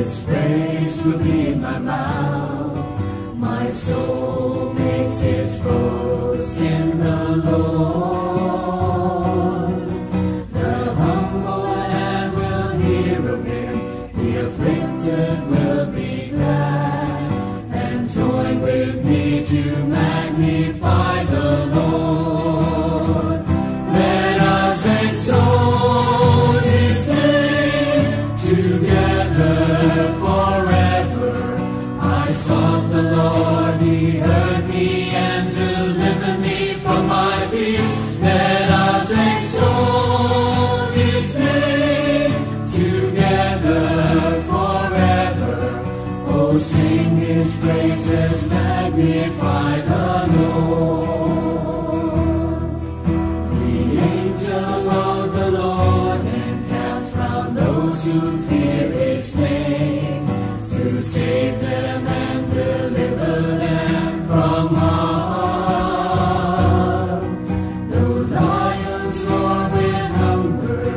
His praise will be my mouth. My soul makes its boast in the Lord. The humble and will hear of Him. The afflicted will be glad and join with me to magnify the Lord. Let us exalt His name together forever. I sought the Lord, He heard me and delivered me from my fears. Let us exalt His name together forever. Oh, sing His praises, magnify the Lord. The angel of the Lord encamps round those who fear His name, to save them and deliver them from harm. Though lions roar with hunger,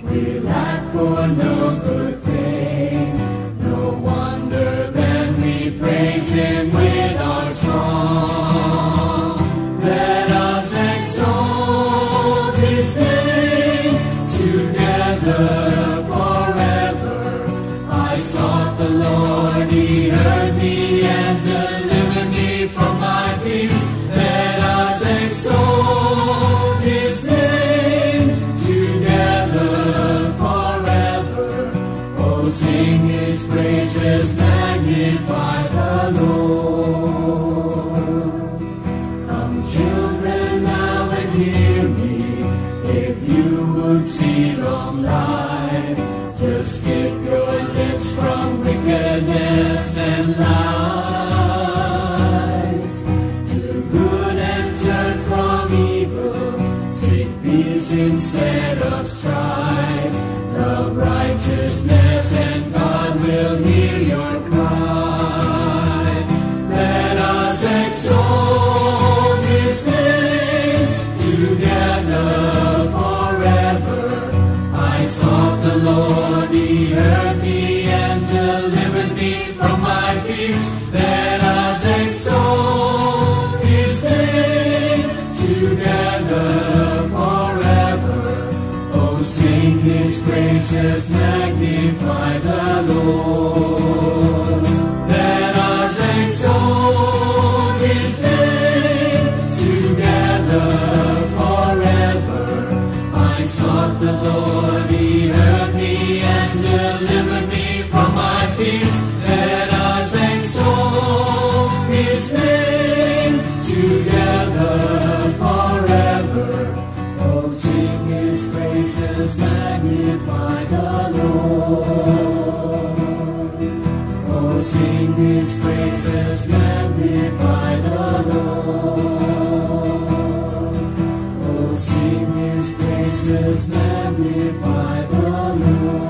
we lack for no good thing. No wonder then we praise Him with our song. Let us exalt His name together forever. I sought the Lord, He heard me and delivered me from my fears. Let us exalt His name together forever. Oh, sing His praises, magnify the Lord. Come, children, now and hear me. If you would see long life, just keep your lips from wickedness and lies. Do good and turn from evil. Seek peace instead of strife. Love righteousness and God will hear your cry. Let us exalt His name together forever. I sought the Lord, He heard me and delivered me from my fears. Let us exalt His name together forever. Oh, sing His praises, magnify the Lord. Let us exalt His name together forever. I sought the Lord, He heard me and delivered me from my fears. Let us exalt His name together forever. Oh, sing His praises, magnify the Lord. Oh, sing His praises, magnify the Lord. Oh, sing His praises, magnify the Lord.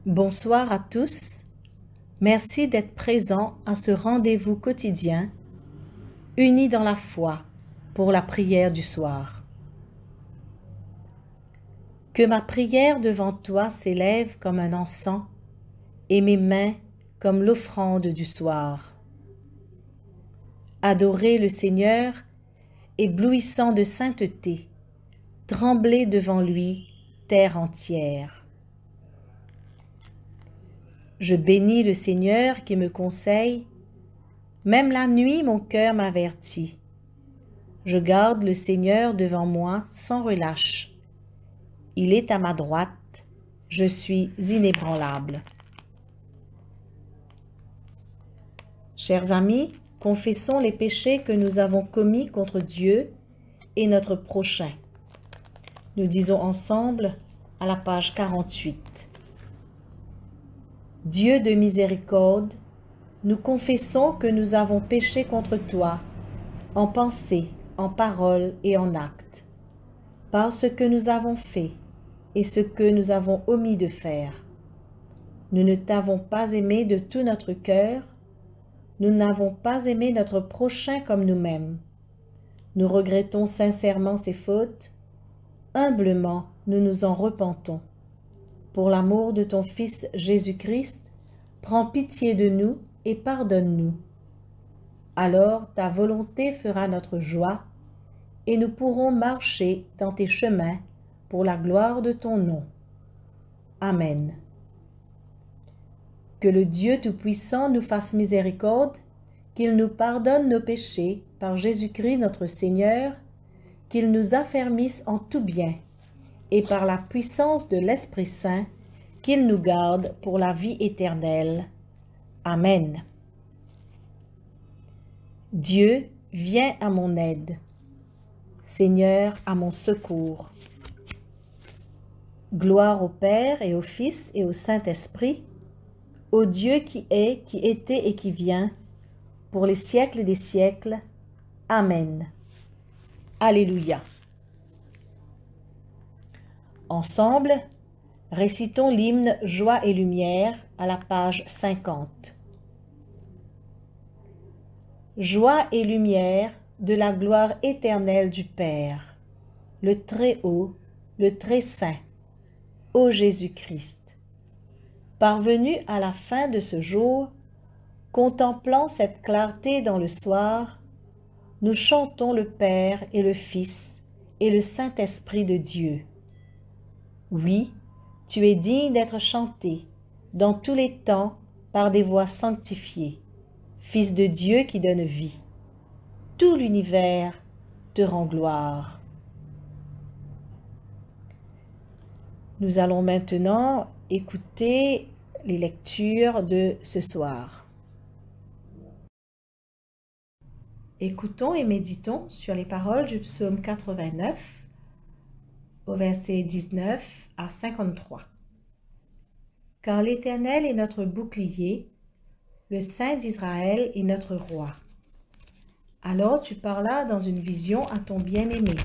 Bonsoir à tous. Merci d'être présents à ce rendez-vous quotidien, unis dans la foi pour la prière du soir. Que ma prière devant toi s'élève comme un encens et mes mains comme l'offrande du soir. Adorez le Seigneur, éblouissant de sainteté, tremblez devant lui, terre entière. Je bénis le Seigneur qui me conseille, même la nuit mon cœur m'avertit. Je garde le Seigneur devant moi sans relâche. Il est à ma droite, je suis inébranlable. Chers amis, confessons les péchés que nous avons commis contre Dieu et notre prochain. Nous disons ensemble à la page 48. Dieu de miséricorde, nous confessons que nous avons péché contre toi, en pensée, en parole et en acte, par ce que nous avons fait et ce que nous avons omis de faire. Nous ne t'avons pas aimé de tout notre cœur, nous n'avons pas aimé notre prochain comme nous-mêmes. Nous regrettons sincèrement ces fautes, humblement nous nous en repentons. Pour l'amour de ton Fils Jésus-Christ, prends pitié de nous et pardonne-nous. Alors ta volonté fera notre joie et nous pourrons marcher dans tes chemins pour la gloire de ton nom. Amen. Que le Dieu Tout-Puissant nous fasse miséricorde, qu'il nous pardonne nos péchés par Jésus-Christ notre Seigneur, qu'il nous affermisse en tout bien, et par la puissance de l'Esprit Saint, qu'il nous garde pour la vie éternelle. Amen. Dieu, viens à mon aide. Seigneur, à mon secours. Gloire au Père et au Fils et au Saint-Esprit, au Dieu qui est, qui était et qui vient, pour les siècles des siècles. Amen. Alléluia. Ensemble, récitons l'hymne Joie et lumière à la page 50. Joie et lumière de la gloire éternelle du Père, le Très-Haut, le Très-Saint, ô Jésus-Christ. Parvenu à la fin de ce jour, contemplant cette clarté dans le soir, nous chantons le Père et le Fils et le Saint-Esprit de Dieu. Oui, tu es digne d'être chanté dans tous les temps par des voix sanctifiées, Fils de Dieu qui donne vie. Tout l'univers te rend gloire. Nous allons maintenant écouter les lectures de ce soir. Écoutons et méditons sur les paroles du psaume 89 au verset 19 à 53. Car l'Éternel est notre bouclier, le Saint d'Israël est notre roi. Alors tu parlas dans une vision à ton bien-aimé,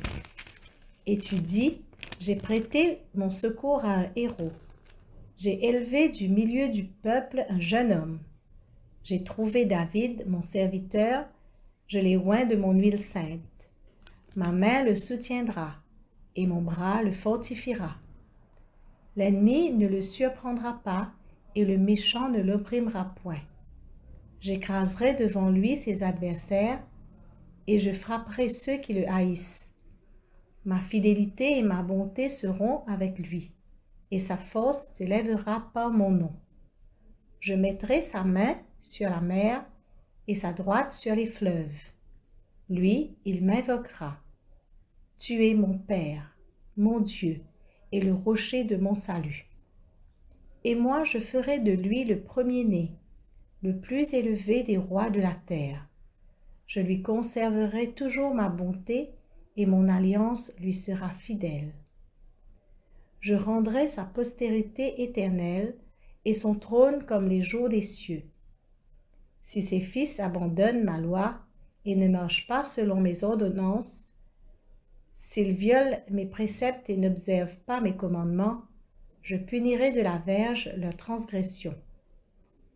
et tu dis, j'ai prêté mon secours à un héros. J'ai élevé du milieu du peuple un jeune homme. J'ai trouvé David, mon serviteur, je l'ai oint de mon huile sainte. Ma main le soutiendra, et mon bras le fortifiera. L'ennemi ne le surprendra pas, et le méchant ne l'opprimera point. J'écraserai devant lui ses adversaires, et je frapperai ceux qui le haïssent. Ma fidélité et ma bonté seront avec lui, et sa force s'élèvera par mon nom. Je mettrai sa main sur la mer et sa droite sur les fleuves. Lui, il m'invoquera. Tu es mon Père, mon Dieu, et le rocher de mon salut. Et moi, je ferai de lui le premier-né, le plus élevé des rois de la terre. Je lui conserverai toujours ma bonté, et mon alliance lui sera fidèle. Je rendrai sa postérité éternelle, et son trône comme les jours des cieux. Si ses fils abandonnent ma loi et ne marchent pas selon mes ordonnances, s'ils violent mes préceptes et n'observent pas mes commandements, je punirai de la verge leurs transgressions,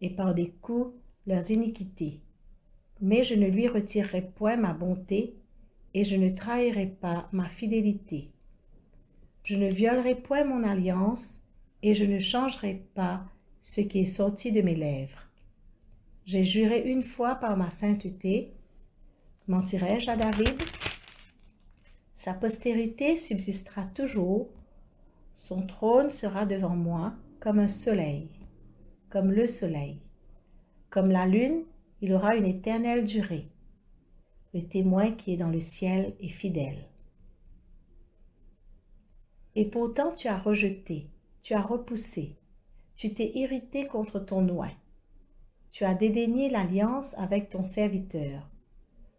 et par des coups leurs iniquités. Mais je ne lui retirerai point ma bonté, et je ne trahirai pas ma fidélité. Je ne violerai point mon alliance, et je ne changerai pas ce qui est sorti de mes lèvres. J'ai juré une fois par ma sainteté, mentirai-je à David? Sa postérité subsistera toujours, son trône sera devant moi comme un soleil, comme le soleil. Comme la lune, il aura une éternelle durée. Le témoin qui est dans le ciel est fidèle. Et pourtant tu as rejeté, tu as repoussé, tu t'es irrité contre ton oint. Tu as dédaigné l'alliance avec ton serviteur.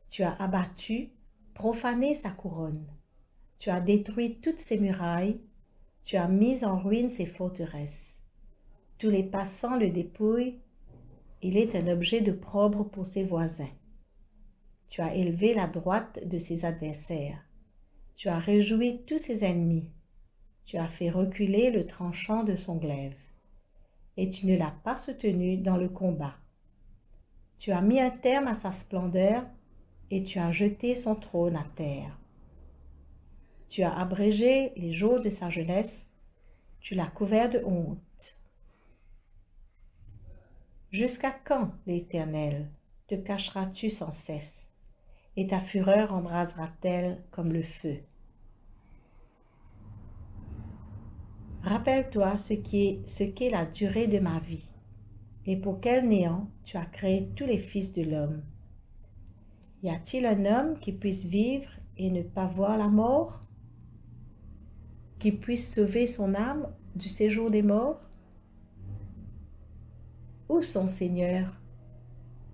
Tu as abattu, profané sa couronne. Tu as détruit toutes ses murailles. Tu as mis en ruine ses forteresses. Tous les passants le dépouillent. Il est un objet d'opprobre pour ses voisins. Tu as élevé la droite de ses adversaires. Tu as réjoui tous ses ennemis. Tu as fait reculer le tranchant de son glaive. Et tu ne l'as pas soutenu dans le combat. Tu as mis un terme à sa splendeur et tu as jeté son trône à terre. Tu as abrégé les jours de sa jeunesse. Tu l'as couvert de honte. Jusqu'à quand, l'Éternel, te cacheras-tu sans cesse, et ta fureur embrasera-t-elle comme le feu? Rappelle-toi ce qu'est la durée de ma vie, et pour quel néant tu as créé tous les fils de l'homme. Y a-t-il un homme qui puisse vivre et ne pas voir la mort? Qui puisse sauver son âme du séjour des morts? Où sont, Seigneur,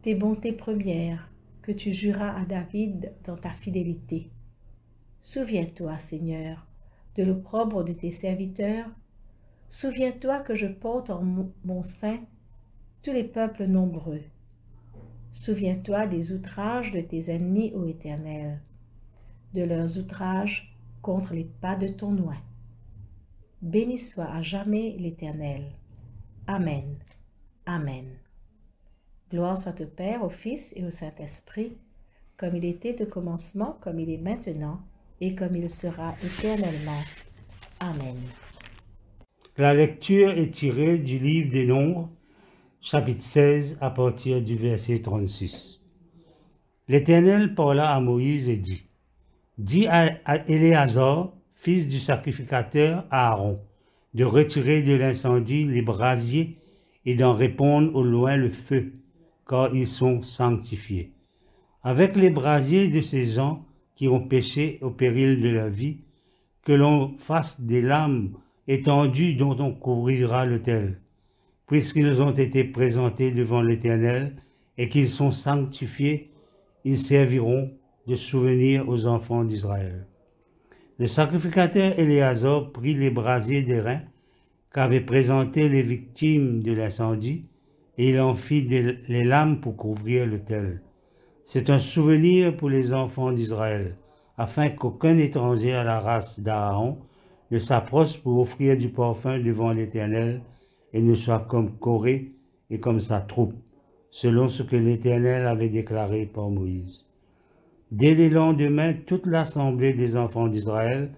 tes bontés premières que tu juras à David dans ta fidélité? Souviens-toi, Seigneur, de l'opprobre de tes serviteurs. Souviens-toi que je porte en mon sein tous les peuples nombreux. Souviens-toi des outrages de tes ennemis, ô Éternel, de leurs outrages contre les pas de ton oint. Béni soit à jamais l'Éternel. Amen. Amen. Gloire soit au Père, au Fils et au Saint-Esprit, comme il était au commencement, comme il est maintenant, et comme il sera éternellement. Amen. La lecture est tirée du livre des Nombres, chapitre 16, à partir du verset 36. L'Éternel parla à Moïse et dit, « Dis à Éléazar, fils du sacrificateur Aaron, de retirer de l'incendie les brasiers et d'en répandre au loin le feu, car ils sont sanctifiés. Avec les brasiers de ces gens qui ont péché au péril de leur vie, que l'on fasse des lames étendues dont on couvrira l'autel, puisqu'ils ont été présentés devant l'Éternel et qu'ils sont sanctifiés, ils serviront de souvenir aux enfants d'Israël. » Le sacrificateur Éléazar prit les brasiers d'airain qu'avaient présentés les victimes de l'incendie, et il en fit les lames pour couvrir l'autel. C'est un souvenir pour les enfants d'Israël, afin qu'aucun étranger à la race d'Aaron ne s'approche pour offrir du parfum devant l'Éternel et ne soit comme Corée et comme sa troupe, selon ce que l'Éternel avait déclaré par Moïse. Dès le lendemain, toute l'assemblée des enfants d'Israël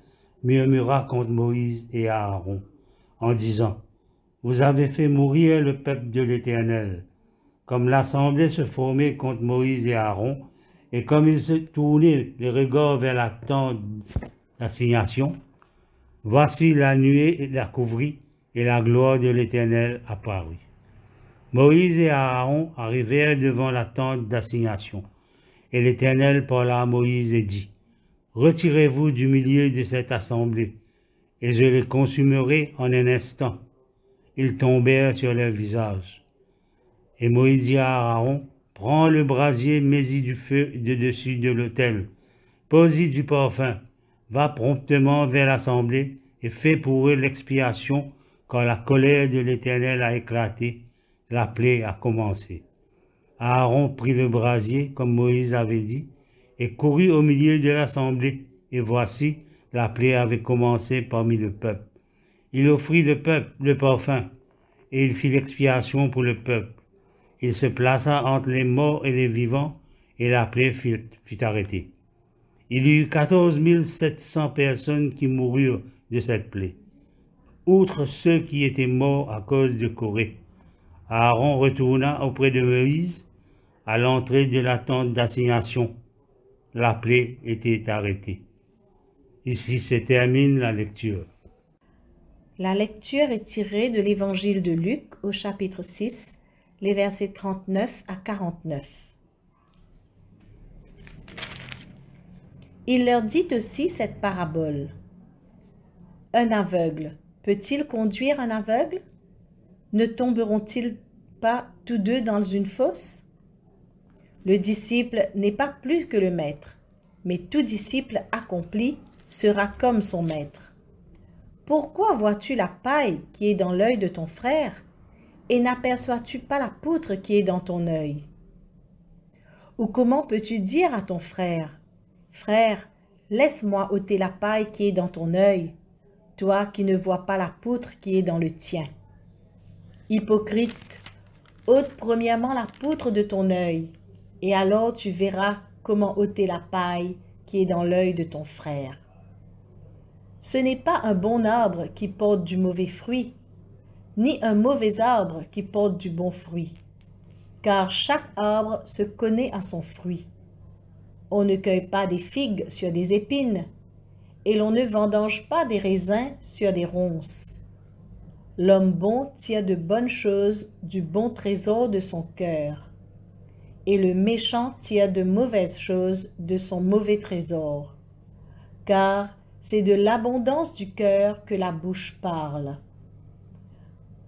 murmura contre Moïse et Aaron, en disant, « Vous avez fait mourir le peuple de l'Éternel. » Comme l'assemblée se formait contre Moïse et Aaron, et comme ils se tournaient les regards vers la tente d'assignation, voici la nuée la couvrit, et la gloire de l'Éternel apparut. Moïse et Aaron arrivèrent devant la tente d'assignation, et l'Éternel parla à Moïse et dit, « Retirez-vous du milieu de cette assemblée, et je les consumerai en un instant. » Ils tombèrent sur leur visage. Et Moïse dit à Aaron, « Prends le brasier, mets-y du feu de dessus de l'autel, pose-y du parfum, va promptement vers l'assemblée et fais pour eux l'expiation, car la colère de l'Éternel a éclaté, la plaie a commencé. » Aaron prit le brasier, comme Moïse avait dit, et courut au milieu de l'assemblée, et voici, la plaie avait commencé parmi le peuple. Il offrit le parfum, et il fit l'expiation pour le peuple. Il se plaça entre les morts et les vivants, et la plaie fut arrêtée. Il y eut 14 700 personnes qui moururent de cette plaie, outre ceux qui étaient morts à cause de Corée. Aaron retourna auprès de Moïse à l'entrée de la tente d'assignation. La plaie était arrêtée. Ici se termine la lecture. La lecture est tirée de l'Évangile de Luc au chapitre 6, les versets 39 à 49. Il leur dit aussi cette parabole. Un aveugle, peut-il conduire un aveugle? Ne tomberont-ils pas tous deux dans une fosse? Le disciple n'est pas plus que le maître. mais tout disciple accompli sera comme son maître. Pourquoi vois-tu la paille qui est dans l'œil de ton frère et n'aperçois-tu pas la poutre qui est dans ton œil? Ou comment peux-tu dire à ton frère, « Frère, laisse-moi ôter la paille qui est dans ton œil, toi qui ne vois pas la poutre qui est dans le tien. » Hypocrite, ôte premièrement la poutre de ton œil, et alors tu verras comment ôter la paille qui est dans l'œil de ton frère. Ce n'est pas un bon arbre qui porte du mauvais fruit, ni un mauvais arbre qui porte du bon fruit, car chaque arbre se connaît à son fruit. On ne cueille pas des figues sur des épines, et l'on ne vendange pas des raisins sur des ronces. L'homme bon tire de bonnes choses du bon trésor de son cœur, et le méchant tire de mauvaises choses de son mauvais trésor, car c'est de l'abondance du cœur que la bouche parle.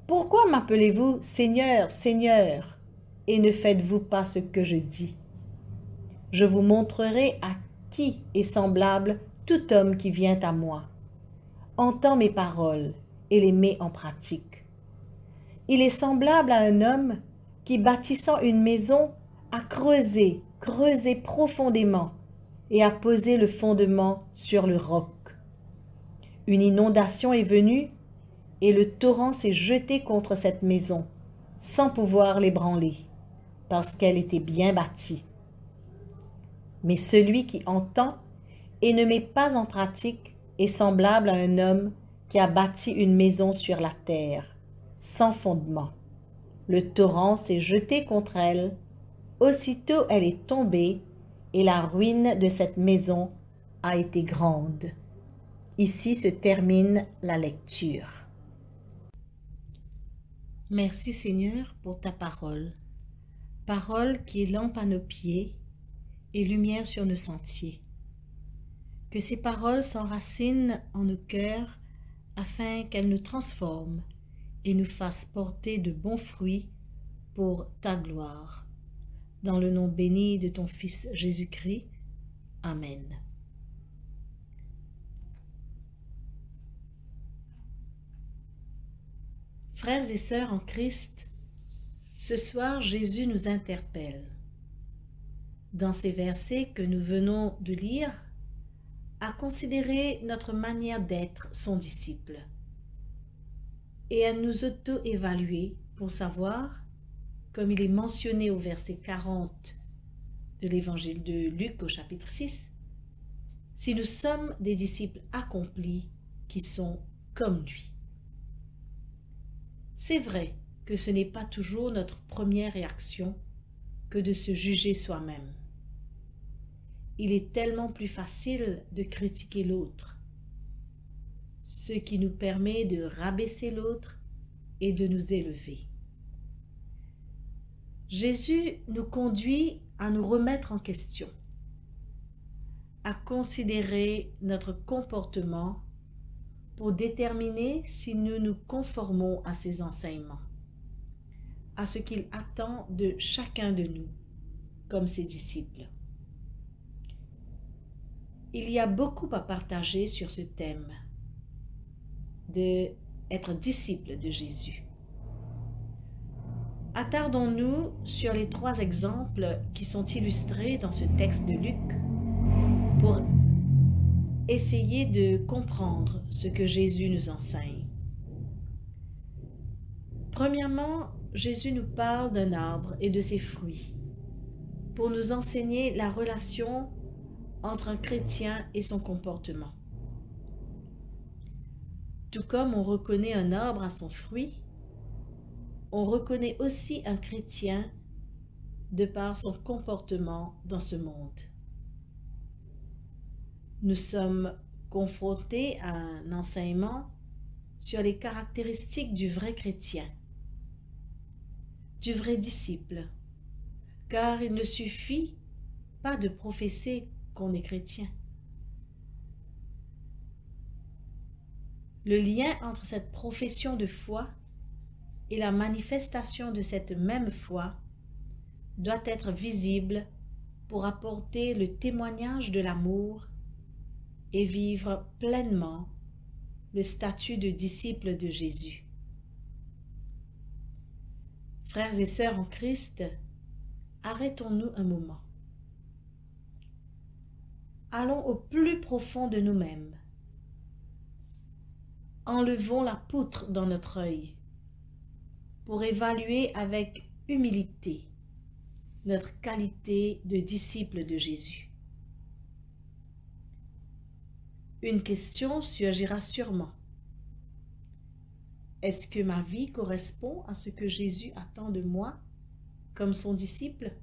Pourquoi m'appelez-vous Seigneur, Seigneur, et ne faites-vous pas ce que je dis? Je vous montrerai à qui est semblable tout homme qui vient à moi, entend mes paroles et les met en pratique. Il est semblable à un homme qui, bâtissant une maison, a creusé profondément et a posé le fondement sur le roc. Une inondation est venue et le torrent s'est jeté contre cette maison sans pouvoir l'ébranler parce qu'elle était bien bâtie. Mais celui qui entend et ne met pas en pratique est semblable à un homme qui a bâti une maison sur la terre, sans fondement. Le torrent s'est jeté contre elle, aussitôt elle est tombée, et la ruine de cette maison a été grande. Ici se termine la lecture. Merci Seigneur pour ta parole, parole qui est lampe à nos pieds et lumière sur nos sentiers. Que ces paroles s'enracinent en nos cœurs afin qu'elles nous transforment et nous fassent porter de bons fruits pour ta gloire. Dans le nom béni de ton Fils Jésus-Christ. Amen. Frères et sœurs en Christ, ce soir Jésus nous interpelle. Dans ces versets que nous venons de lire, à considérer notre manière d'être son disciple et à nous auto-évaluer pour savoir, comme il est mentionné au verset 40 de l'évangile de Luc au chapitre 6, si nous sommes des disciples accomplis qui sont comme lui. C'est vrai que ce n'est pas toujours notre première réaction que de se juger soi-même. Il est tellement plus facile de critiquer l'autre, ce qui nous permet de rabaisser l'autre et de nous élever. Jésus nous conduit à nous remettre en question, à considérer notre comportement pour déterminer si nous nous conformons à ses enseignements, à ce qu'il attend de chacun de nous comme ses disciples. Il y a beaucoup à partager sur ce thème d'être disciple de Jésus. Attardons-nous sur les 3 exemples qui sont illustrés dans ce texte de Luc pour essayer de comprendre ce que Jésus nous enseigne. Premièrement, Jésus nous parle d'un arbre et de ses fruits pour nous enseigner la relation entre un chrétien et son comportement. Tout comme on reconnaît un arbre à son fruit, on reconnaît aussi un chrétien de par son comportement dans ce monde. Nous sommes confrontés à un enseignement sur les caractéristiques du vrai chrétien, du vrai disciple, car il ne suffit pas de professer qu'on est chrétien. Le lien entre cette profession de foi et la manifestation de cette même foi doit être visible pour apporter le témoignage de l'amour et vivre pleinement le statut de disciple de Jésus. Frères et sœurs en Christ, arrêtons-nous un moment. Allons au plus profond de nous-mêmes. Enlevons la poutre dans notre œil pour évaluer avec humilité notre qualité de disciple de Jésus. Une question surgira sûrement. Est-ce que ma vie correspond à ce que Jésus attend de moi comme son disciple?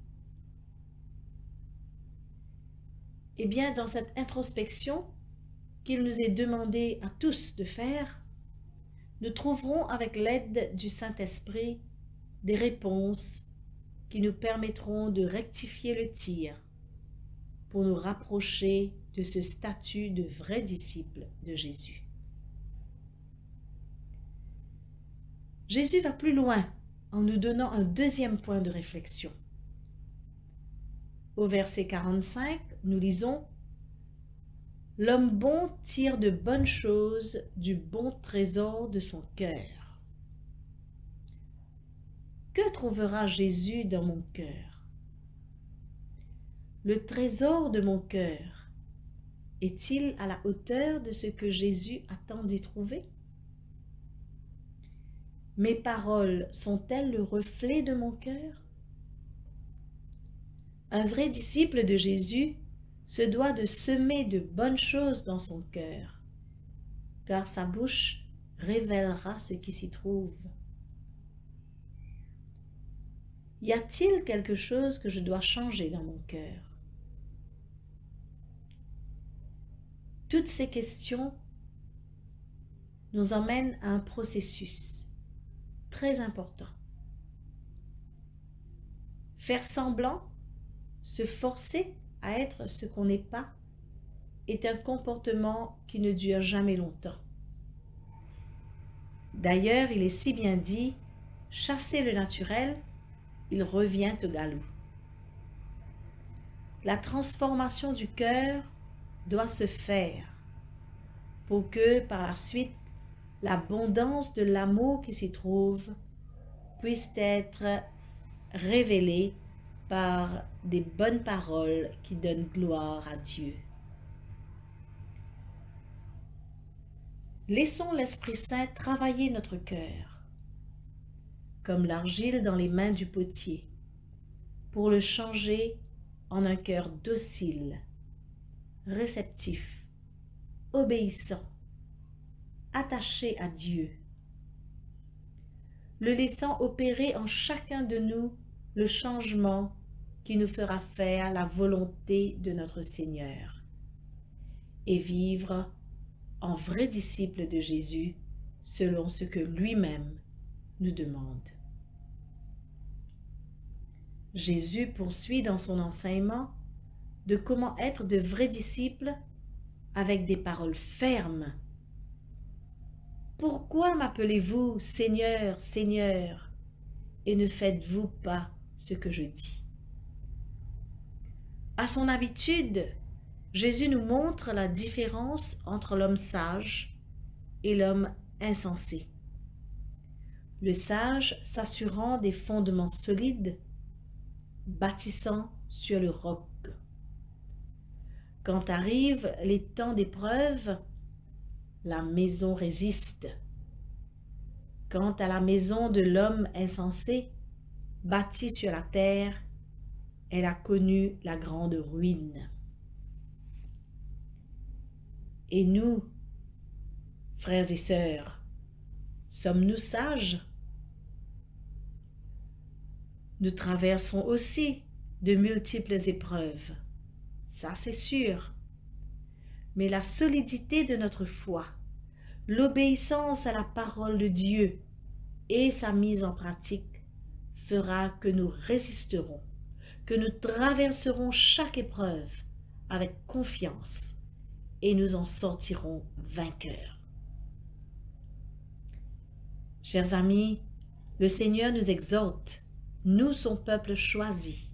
Eh bien, dans cette introspection qu'il nous est demandé à tous de faire, nous trouverons avec l'aide du Saint-Esprit des réponses qui nous permettront de rectifier le tir pour nous rapprocher de ce statut de vrai disciple de Jésus. Jésus va plus loin en nous donnant un deuxième point de réflexion. Au verset 45, nous lisons « L'homme bon tire de bonnes choses du bon trésor de son cœur. » Que trouvera Jésus dans mon cœur? Le trésor de mon cœur est-il à la hauteur de ce que Jésus attend d'y trouver? Mes paroles sont-elles le reflet de mon cœur? Un vrai disciple de Jésus se doit de semer de bonnes choses dans son cœur, car sa bouche révélera ce qui s'y trouve. Y a-t-il quelque chose que je dois changer dans mon cœur? Toutes ces questions nous emmènent à un processus très important. Faire semblant, se forcer à être ce qu'on n'est pas, est un comportement qui ne dure jamais longtemps. D'ailleurs, il est si bien dit, chasser le naturel, il revient au galop. La transformation du cœur doit se faire pour que, par la suite, l'abondance de l'amour qui s'y trouve puisse être révélée par des bonnes paroles qui donnent gloire à Dieu. Laissons l'Esprit Saint travailler notre cœur, comme l'argile dans les mains du potier, pour le changer en un cœur docile, réceptif, obéissant, attaché à Dieu, le laissant opérer en chacun de nous le changement qui nous fera faire la volonté de notre Seigneur et vivre en vrai disciple de Jésus selon ce que lui-même nous demande. Jésus poursuit dans son enseignement de comment être de vrais disciples avec des paroles fermes. Pourquoi m'appelez-vous Seigneur, Seigneur, et ne faites-vous pas ce que je dis? À son habitude, Jésus nous montre la différence entre l'homme sage et l'homme insensé. Le sage s'assurant des fondements solides, bâtissant sur le roc. Quand arrivent les temps d'épreuve, la maison résiste. Quant à la maison de l'homme insensé, bâtie sur la terre, elle a connu la grande ruine. Et nous, frères et sœurs, sommes-nous sages? Nous traversons aussi de multiples épreuves, ça c'est sûr. Mais la solidité de notre foi, l'obéissance à la parole de Dieu et sa mise en pratique fera que nous résisterons, que nous traverserons chaque épreuve avec confiance et nous en sortirons vainqueurs. Chers amis, le Seigneur nous exhorte, nous son peuple choisi,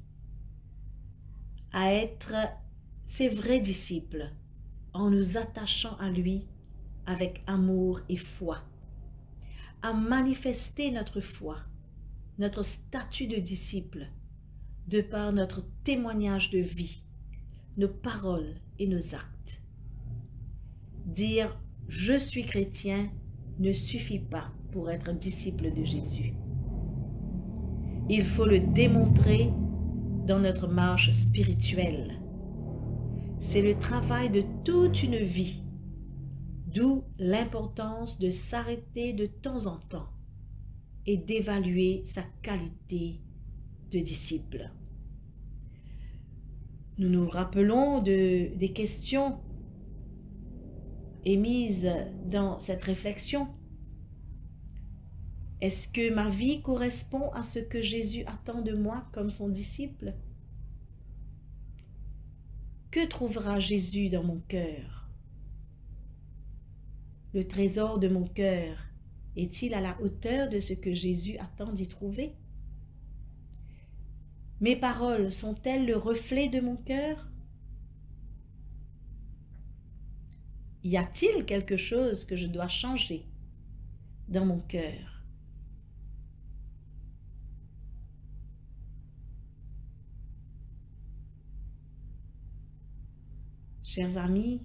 à être ses vrais disciples en nous attachant à lui avec amour et foi, à manifester notre foi, notre statut de disciple, de par notre témoignage de vie, nos paroles et nos actes. Dire « je suis chrétien » ne suffit pas pour être disciple de Jésus. Il faut le démontrer dans notre marche spirituelle. C'est le travail de toute une vie, d'où l'importance de s'arrêter de temps en temps et d'évaluer sa qualité de disciple. Nous nous rappelons des questions émises dans cette réflexion. Est-ce que ma vie correspond à ce que Jésus attend de moi comme son disciple? Que trouvera Jésus dans mon cœur? Le trésor de mon cœur est-il à la hauteur de ce que Jésus attend d'y trouver? Mes paroles sont-elles le reflet de mon cœur? Y a-t-il quelque chose que je dois changer dans mon cœur? Chers amis,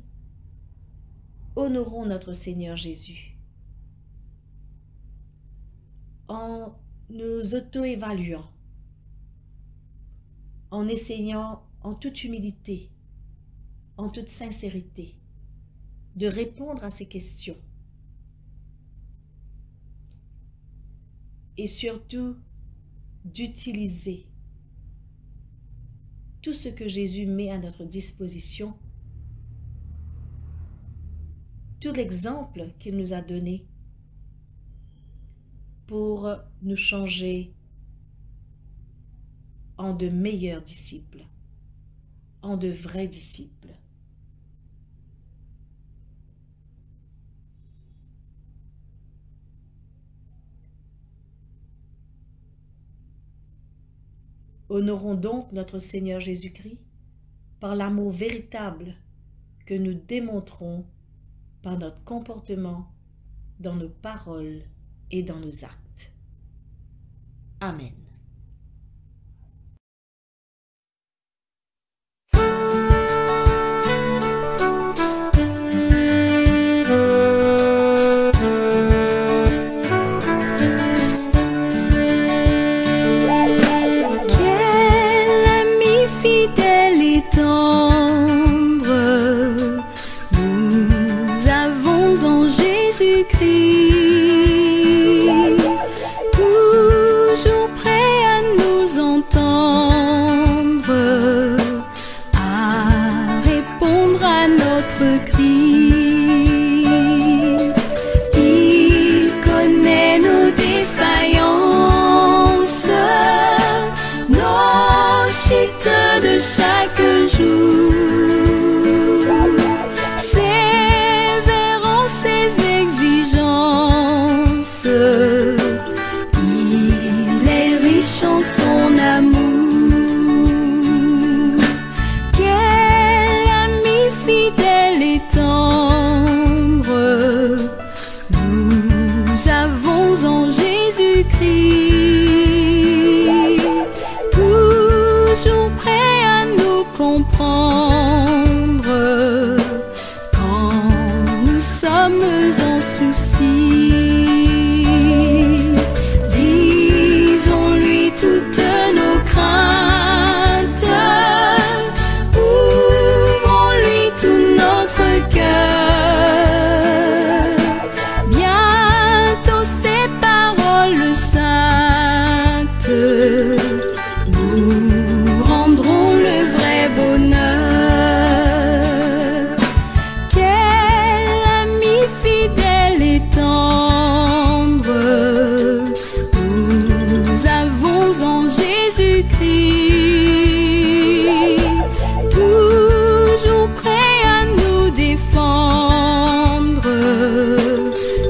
honorons notre Seigneur Jésus en nous auto-évaluant, en essayant en toute humilité, en toute sincérité, de répondre à ces questions et surtout d'utiliser tout ce que Jésus met à notre disposition, tout l'exemple qu'il nous a donné pour nous changer en de meilleurs disciples, en de vrais disciples. Honorons donc notre Seigneur Jésus-Christ par l'amour véritable que nous démontrons par notre comportement, dans nos paroles et dans nos actes. Amen.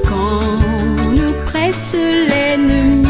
Quand nous presse l'ennemi.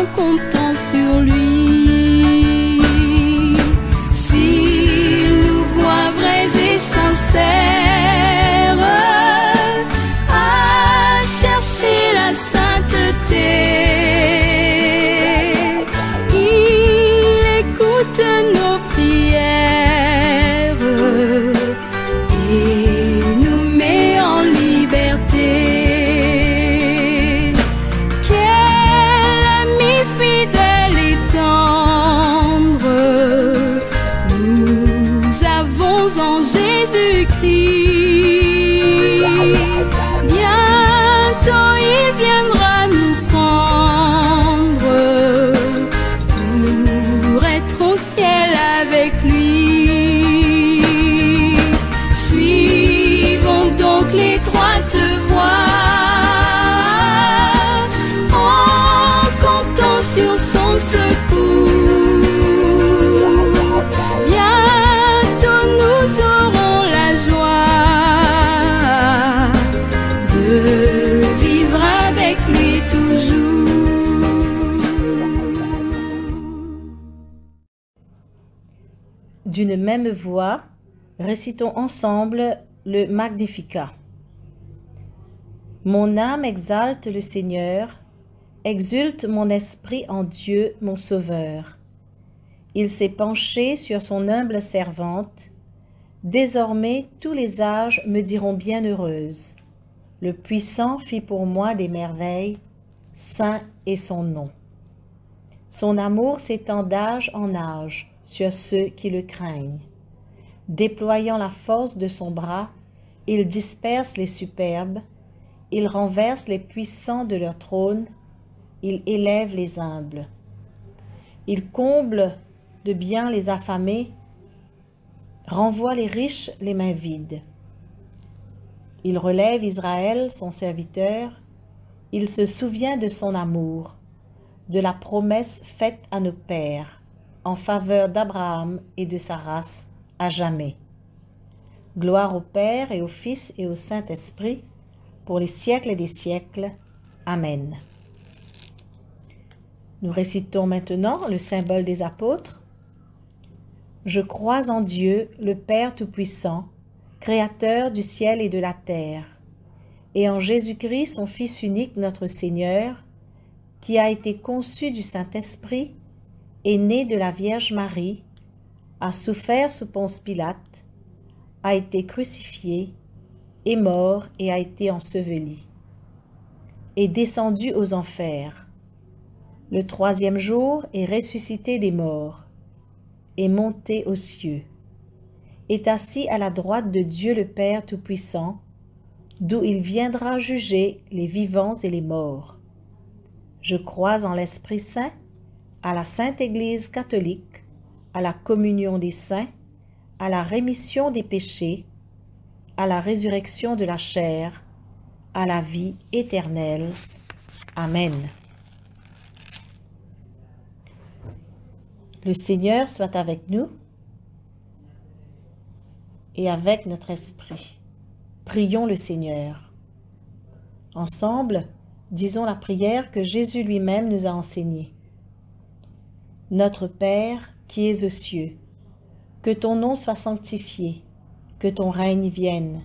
en comptant sur lui. S'il nous voit vrais et sincères à chercher la sainteté, il écoute nos prières et nous met en liberté. Quel ami fidèle et tendre nous avons en Jésus-Christ. Bientôt il viendra nous prendre pour être au ciel avec lui. Suivons donc l'étroite voie en comptant sur son secours. Bientôt nous aurons la joie de vivre avec lui toujours. D'une même voix, récitons ensemble le Magnificat. Mon âme exalte le Seigneur, exulte mon esprit en Dieu mon Sauveur. Il s'est penché sur son humble servante. Désormais tous les âges me diront bienheureuse. Le Puissant fit pour moi des merveilles, saint est son nom. Son amour s'étend d'âge en âge sur ceux qui le craignent. Déployant la force de son bras, il disperse les superbes, il renverse les puissants de leur trône, il élève les humbles. Il comble de bien les affamés, renvoie les riches les mains vides. Il relève Israël, son serviteur, il se souvient de son amour, de la promesse faite à nos pères, en faveur d'Abraham et de sa race, à jamais. Gloire au Père et au Fils et au Saint-Esprit, pour les siècles des siècles. Amen. Nous récitons maintenant le symbole des apôtres. Je crois en Dieu, le Père Tout-Puissant, Créateur du ciel et de la terre, et en Jésus-Christ, son Fils unique, notre Seigneur, qui a été conçu du Saint-Esprit, est né de la Vierge Marie, a souffert sous Ponce Pilate, a été crucifié, est mort et a été enseveli, est descendu aux enfers. Le troisième jour est ressuscité des morts, est monté aux cieux, est assis à la droite de Dieu le Père Tout-Puissant, d'où il viendra juger les vivants et les morts. Je crois en l'Esprit Saint, à la Sainte Église catholique, à la communion des saints, à la rémission des péchés, à la résurrection de la chair, à la vie éternelle. Amen. Le Seigneur soit avec nous et avec notre esprit. Prions le Seigneur. Ensemble, disons la prière que Jésus lui-même nous a enseignée. Notre Père, qui es aux cieux, que ton nom soit sanctifié, que ton règne vienne,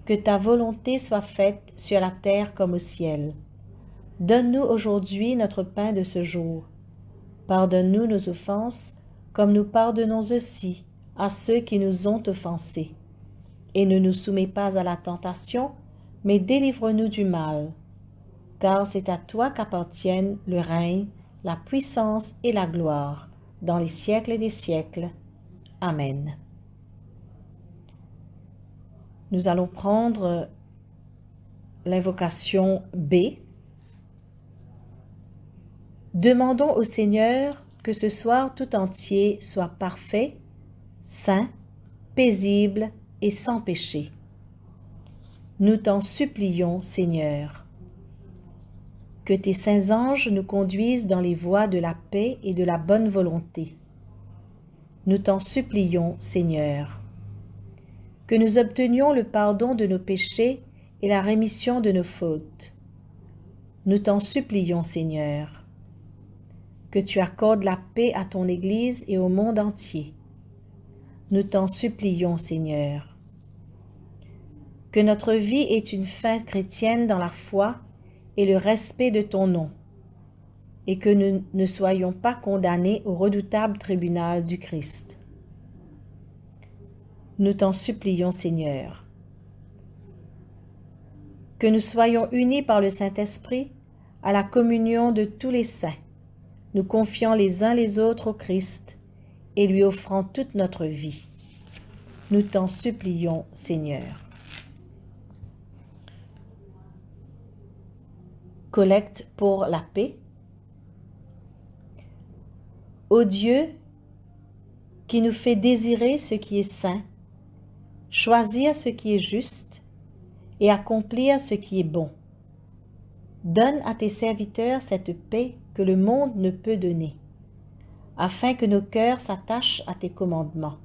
que ta volonté soit faite sur la terre comme au ciel. Donne-nous aujourd'hui notre pain de ce jour. Pardonne-nous nos offenses, comme nous pardonnons aussi à ceux qui nous ont offensés. Et ne nous soumets pas à la tentation, mais délivre-nous du mal. Car c'est à toi qu'appartiennent le règne, la puissance et la gloire, dans les siècles des siècles. Amen. Nous allons prendre l'invocation B. Demandons au Seigneur que ce soir tout entier soit parfait, saint, paisible et sans péché. Nous t'en supplions, Seigneur. Que tes saints anges nous conduisent dans les voies de la paix et de la bonne volonté. Nous t'en supplions, Seigneur. Que nous obtenions le pardon de nos péchés et la rémission de nos fautes. Nous t'en supplions, Seigneur. que tu accordes la paix à ton Église et au monde entier. Nous t'en supplions, Seigneur. Que notre vie ait une fin chrétienne dans la foi et le respect de ton nom, et que nous ne soyons pas condamnés au redoutable tribunal du Christ. Nous t'en supplions, Seigneur. Que nous soyons unis par le Saint-Esprit à la communion de tous les saints, nous confiant les uns les autres au Christ et lui offrant toute notre vie. Nous t'en supplions, Seigneur. Collecte pour la paix. Ô Dieu, qui nous fait désirer ce qui est saint, choisir ce qui est juste et accomplir ce qui est bon, donne à tes serviteurs cette paix que le monde ne peut donner, afin que nos cœurs s'attachent à tes commandements,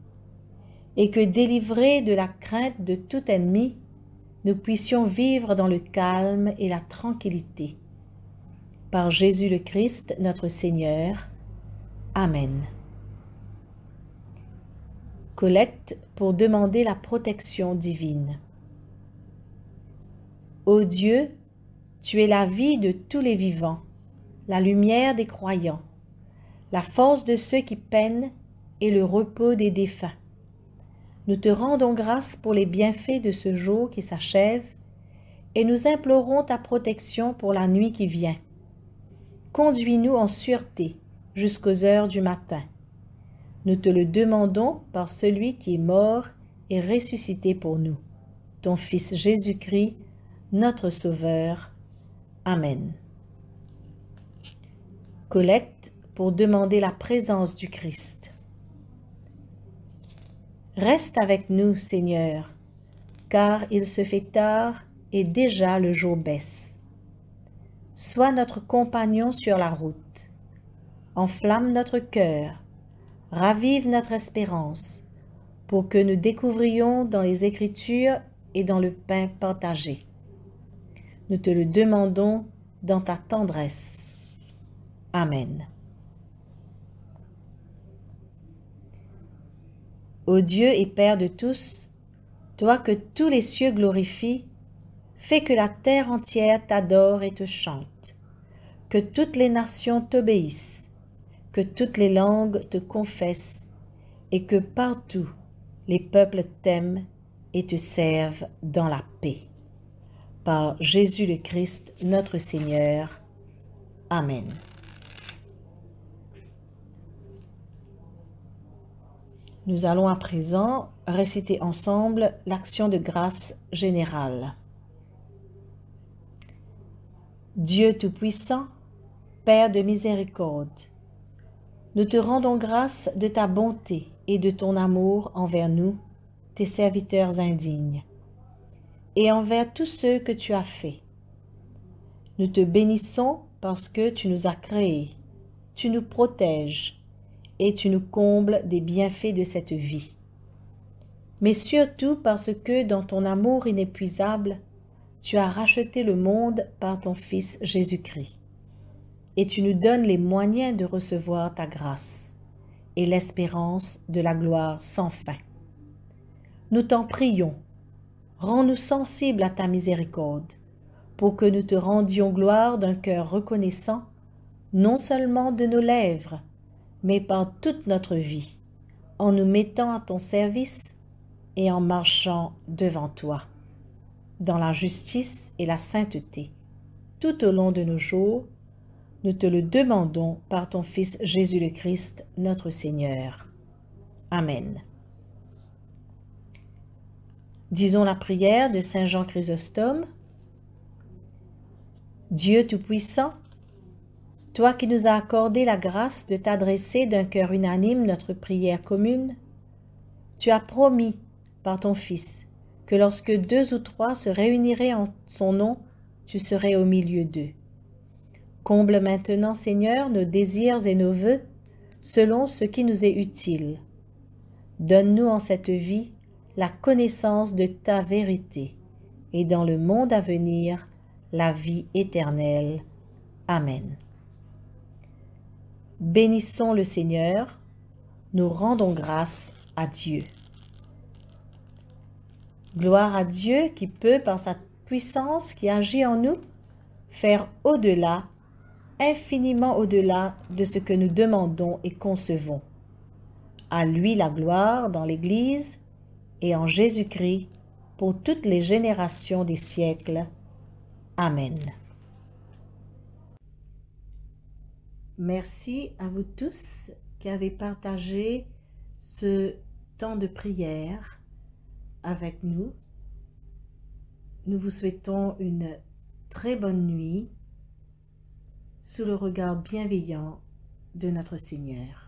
et que, délivrés de la crainte de tout ennemi, nous puissions vivre dans le calme et la tranquillité. Par Jésus le Christ, notre Seigneur. Amen. Collecte pour demander la protection divine. Ô Dieu, tu es la vie de tous les vivants, la lumière des croyants, la force de ceux qui peinent et le repos des défunts. Nous te rendons grâce pour les bienfaits de ce jour qui s'achève et nous implorons ta protection pour la nuit qui vient. Conduis-nous en sûreté jusqu'aux heures du matin. Nous te le demandons par celui qui est mort et ressuscité pour nous, ton Fils Jésus-Christ, notre Sauveur. Amen. Collecte pour demander la présence du Christ. Reste avec nous, Seigneur, car il se fait tard et déjà le jour baisse. Sois notre compagnon sur la route. Enflamme notre cœur, ravive notre espérance, pour que nous découvrions dans les Écritures et dans le pain partagé. Nous te le demandons dans ta tendresse. Amen. Ô Dieu et Père de tous, toi que tous les cieux glorifient, fais que la terre entière t'adore et te chante, que toutes les nations t'obéissent, que toutes les langues te confessent, et que partout les peuples t'aiment et te servent dans la paix. Par Jésus le Christ, notre Seigneur. Amen. Nous allons à présent réciter ensemble l'action de grâce générale. Dieu Tout-Puissant, Père de miséricorde, nous te rendons grâce de ta bonté et de ton amour envers nous, tes serviteurs indignes, et envers tous ceux que tu as faits. Nous te bénissons parce que tu nous as créés, tu nous protèges, et tu nous combles des bienfaits de cette vie. Mais surtout parce que dans ton amour inépuisable, tu as racheté le monde par ton Fils Jésus-Christ, et tu nous donnes les moyens de recevoir ta grâce et l'espérance de la gloire sans fin. Nous t'en prions, rends-nous sensibles à ta miséricorde, pour que nous te rendions gloire d'un cœur reconnaissant, non seulement de nos lèvres, mais par toute notre vie, en nous mettant à ton service et en marchant devant toi, dans la justice et la sainteté, tout au long de nos jours. Nous te le demandons par ton Fils Jésus le Christ, notre Seigneur. Amen. Disons la prière de Saint Jean Chrysostome. Dieu Tout-Puissant, toi qui nous as accordé la grâce de t'adresser d'un cœur unanime notre prière commune, tu as promis par ton Fils que lorsque 2 ou 3 se réuniraient en son nom, tu serais au milieu d'eux. Comble maintenant, Seigneur, nos désirs et nos vœux selon ce qui nous est utile. Donne-nous en cette vie la connaissance de ta vérité et dans le monde à venir la vie éternelle. Amen. Bénissons le Seigneur, nous rendons grâce à Dieu. Gloire à Dieu qui peut, par sa puissance qui agit en nous, faire au-delà, infiniment au-delà de ce que nous demandons et concevons. À lui la gloire dans l'Église et en Jésus-Christ pour toutes les générations des siècles. Amen. Merci à vous tous qui avez partagé ce temps de prière avec nous. Nous vous souhaitons une très bonne nuit sous le regard bienveillant de notre Seigneur.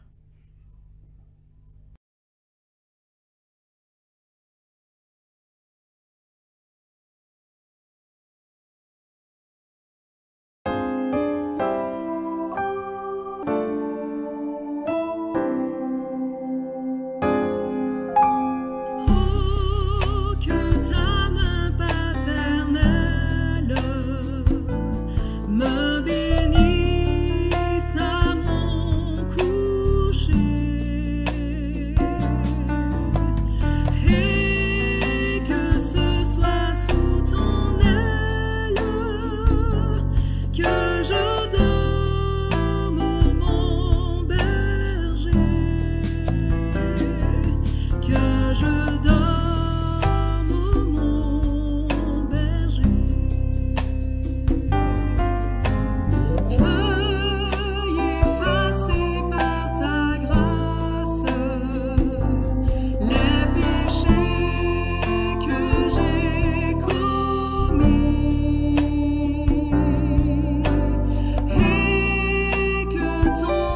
Me bénisse à mon ton